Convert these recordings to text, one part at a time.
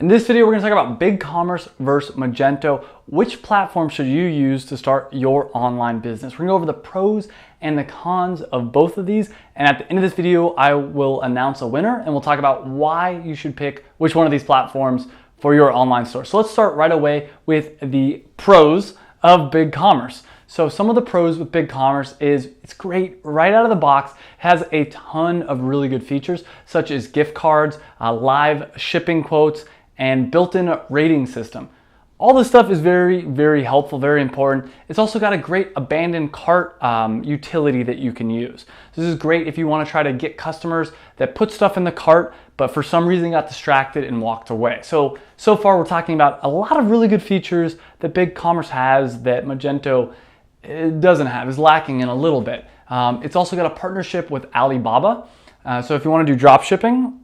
In this video, we're going to talk about BigCommerce versus Magento. Which platform should you use to start your online business? We're going to go over the pros and the cons of both of these. And at the end of this video, I will announce a winner and we'll talk about why you should pick which one of these platforms for your online store. So let's start right away with the pros of BigCommerce. So some of the pros with BigCommerce is it's great right out of the box, has a ton of really good features such as gift cards, live shipping quotes, and built-in rating system. All this stuff is very, very helpful, very important. It's also got a great abandoned cart utility that you can use. So this is great if you want to try to get customers that put stuff in the cart, but for some reason got distracted and walked away. So far we're talking about a lot of really good features that BigCommerce has that Magento doesn't have, is lacking in a little bit. It's also got a partnership with Alibaba. So if you want to do drop shipping,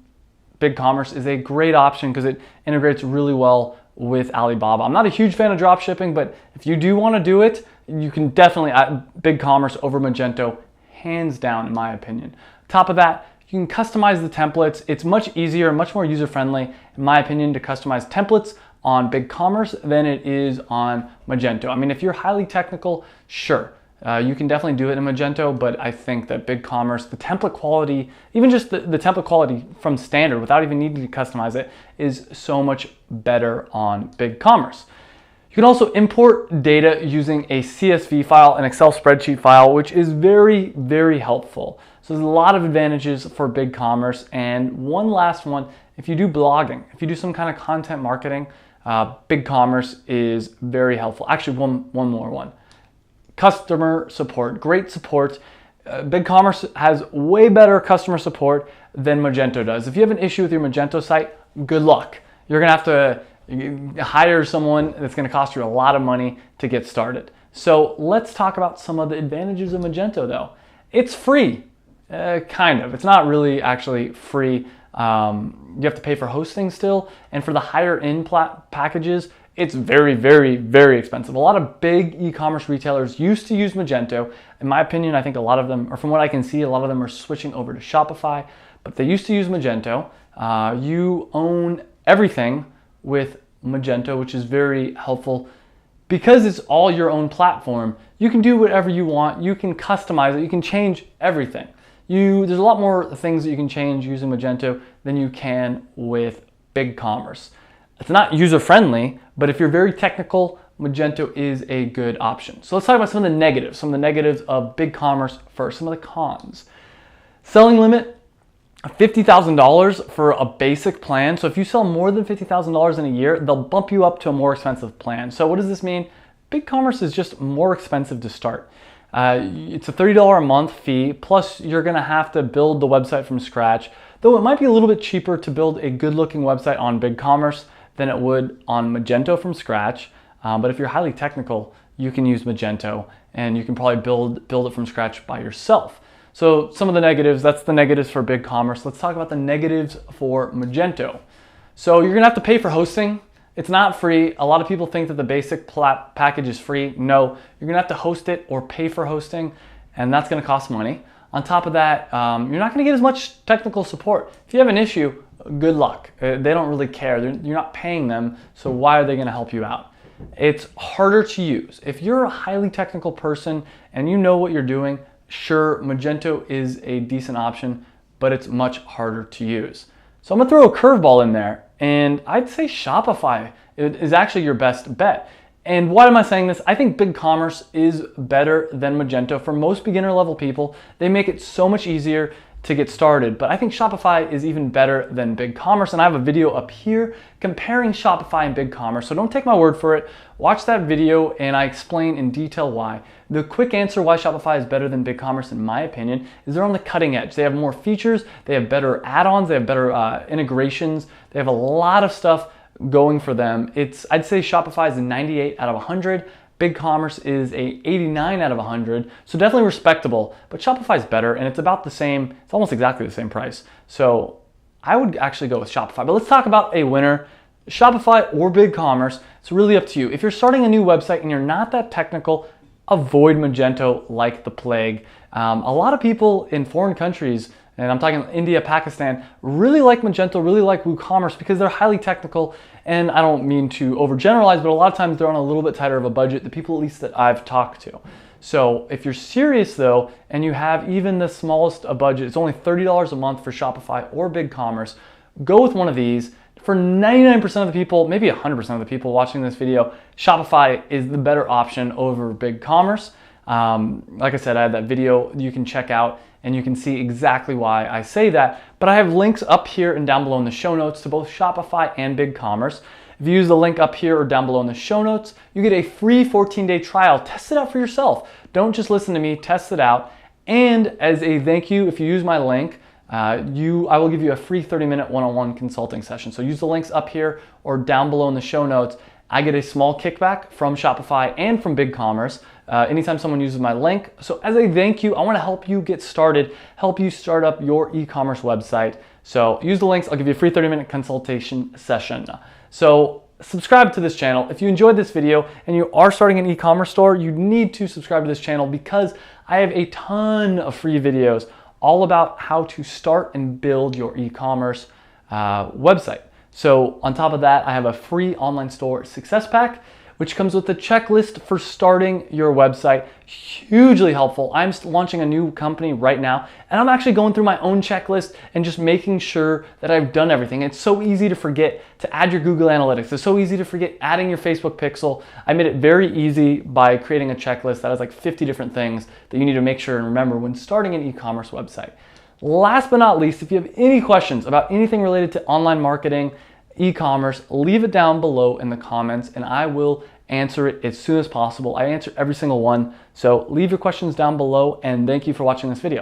BigCommerce is a great option because it integrates really well with Alibaba. I'm not a huge fan of drop shipping, but if you do want to do it, you can definitely add BigCommerce over Magento, hands down in my opinion. Top of that, you can customize the templates. It's much easier, much more user-friendly, in my opinion, to customize templates on BigCommerce than it is on Magento. I mean, if you're highly technical, sure. You can definitely do it in Magento, but I think that BigCommerce, the template quality, even just the template quality from standard without even needing to customize it, is so much better on BigCommerce. You can also import data using a CSV file, an Excel spreadsheet file, which is very, very helpful. So there's a lot of advantages for BigCommerce. And one last one, if you do blogging, if you do some kind of content marketing, BigCommerce is very helpful. Actually, one more. Customer support, great support. BigCommerce has way better customer support than Magento does. If you have an issue with your Magento site, good luck. You're gonna have to hire someone that's gonna cost you a lot of money to get started. So let's talk about some of the advantages of Magento though. It's free, kind of. It's not really actually free. You have to pay for hosting still, and for the higher end packages, it's very, very, very expensive. A lot of big e-commerce retailers used to use Magento. In my opinion, I think a lot of them, or from what I can see, a lot of them are switching over to Shopify, but they used to use Magento. You own everything with Magento, which is very helpful. Because it's all your own platform, you can do whatever you want. You can customize it. You can change everything. There's a lot more things that you can change using Magento than you can with BigCommerce. It's not user-friendly, but if you're very technical, Magento is a good option. So let's talk about some of the negatives of BigCommerce first, some of the cons. Selling limit, $50,000 for a basic plan. So if you sell more than $50,000 in a year, they'll bump you up to a more expensive plan. So what does this mean? BigCommerce is just more expensive to start. It's a $30 a month fee, plus you're gonna have to build the website from scratch, though it might be a little bit cheaper to build a good looking website on BigCommerce than it would on Magento from scratch. But if you're highly technical, you can use Magento and you can probably build it from scratch by yourself. So some of the negatives, that's the negatives for BigCommerce. Let's talk about the negatives for Magento. So you're gonna have to pay for hosting. It's not free. A lot of people think that the basic package is free. No, you're gonna have to host it or pay for hosting, and that's gonna cost money. On top of that, you're not gonna get as much technical support. If you have an issue, good luck. They don't really care. You're not paying them, so why are they gonna help you out? It's harder to use. If you're a highly technical person and you know what you're doing, sure, Magento is a decent option, but it's much harder to use. So I'm gonna throw a curveball in there, and I'd say Shopify is actually your best bet. And why am I saying this? I think BigCommerce is better than Magento. For most beginner level people, they make it so much easier to get started. But I think Shopify is even better than BigCommerce. And I have a video up here comparing Shopify and BigCommerce. So don't take my word for it. Watch that video and I explain in detail why. The quick answer why Shopify is better than BigCommerce, in my opinion, is they're on the cutting edge. They have more features, they have better add-ons, they have better integrations, they have a lot of stuff going for them. I'd say Shopify is a 98 out of 100. BigCommerce is a 89 out of 100, so definitely respectable, but Shopify is better and it's about the same, it's almost exactly the same price. So I would actually go with Shopify, but let's talk about a winner. Shopify or BigCommerce, it's really up to you. If you're starting a new website and you're not that technical, avoid Magento like the plague. A lot of people in foreign countries and I'm talking India, Pakistan, really like Magento, really like WooCommerce because they're highly technical. And I don't mean to overgeneralize, but a lot of times they're on a little bit tighter of a budget, the people at least that I've talked to. So if you're serious though, and you have even the smallest budget, it's only $30 a month for Shopify or BigCommerce, go with one of these. For 99% of the people, maybe 100% of the people watching this video, Shopify is the better option over BigCommerce. Like I said, I have that video you can check out and you can see exactly why I say that. But I have links up here and down below in the show notes to both Shopify and BigCommerce. If you use the link up here or down below in the show notes, you get a free 14-day trial. Test it out for yourself. Don't just listen to me, test it out. And as a thank you, if you use my link, I will give you a free 30-minute one-on-one consulting session. So use the links up here or down below in the show notes. I get a small kickback from Shopify and from BigCommerce anytime someone uses my link. So as a thank you, I want to help you get started, help you start up your e-commerce website. So use the links. I'll give you a free 30-minute consultation session. So subscribe to this channel. If you enjoyed this video and you are starting an e-commerce store, you need to subscribe to this channel because I have a ton of free videos all about how to start and build your e-commerce website. So on top of that, I have a free online store success pack, which comes with a checklist for starting your website. Hugely helpful. I'm launching a new company right now, and I'm actually going through my own checklist and just making sure that I've done everything. It's so easy to forget to add your Google Analytics. It's so easy to forget adding your Facebook pixel. I made it very easy by creating a checklist that has like 50 different things that you need to make sure and remember when starting an e-commerce website. Last but not least, if you have any questions about anything related to online marketing, e-commerce, leave it down below in the comments and I will answer it as soon as possible. I answer every single one. So leave your questions down below and thank you for watching this video.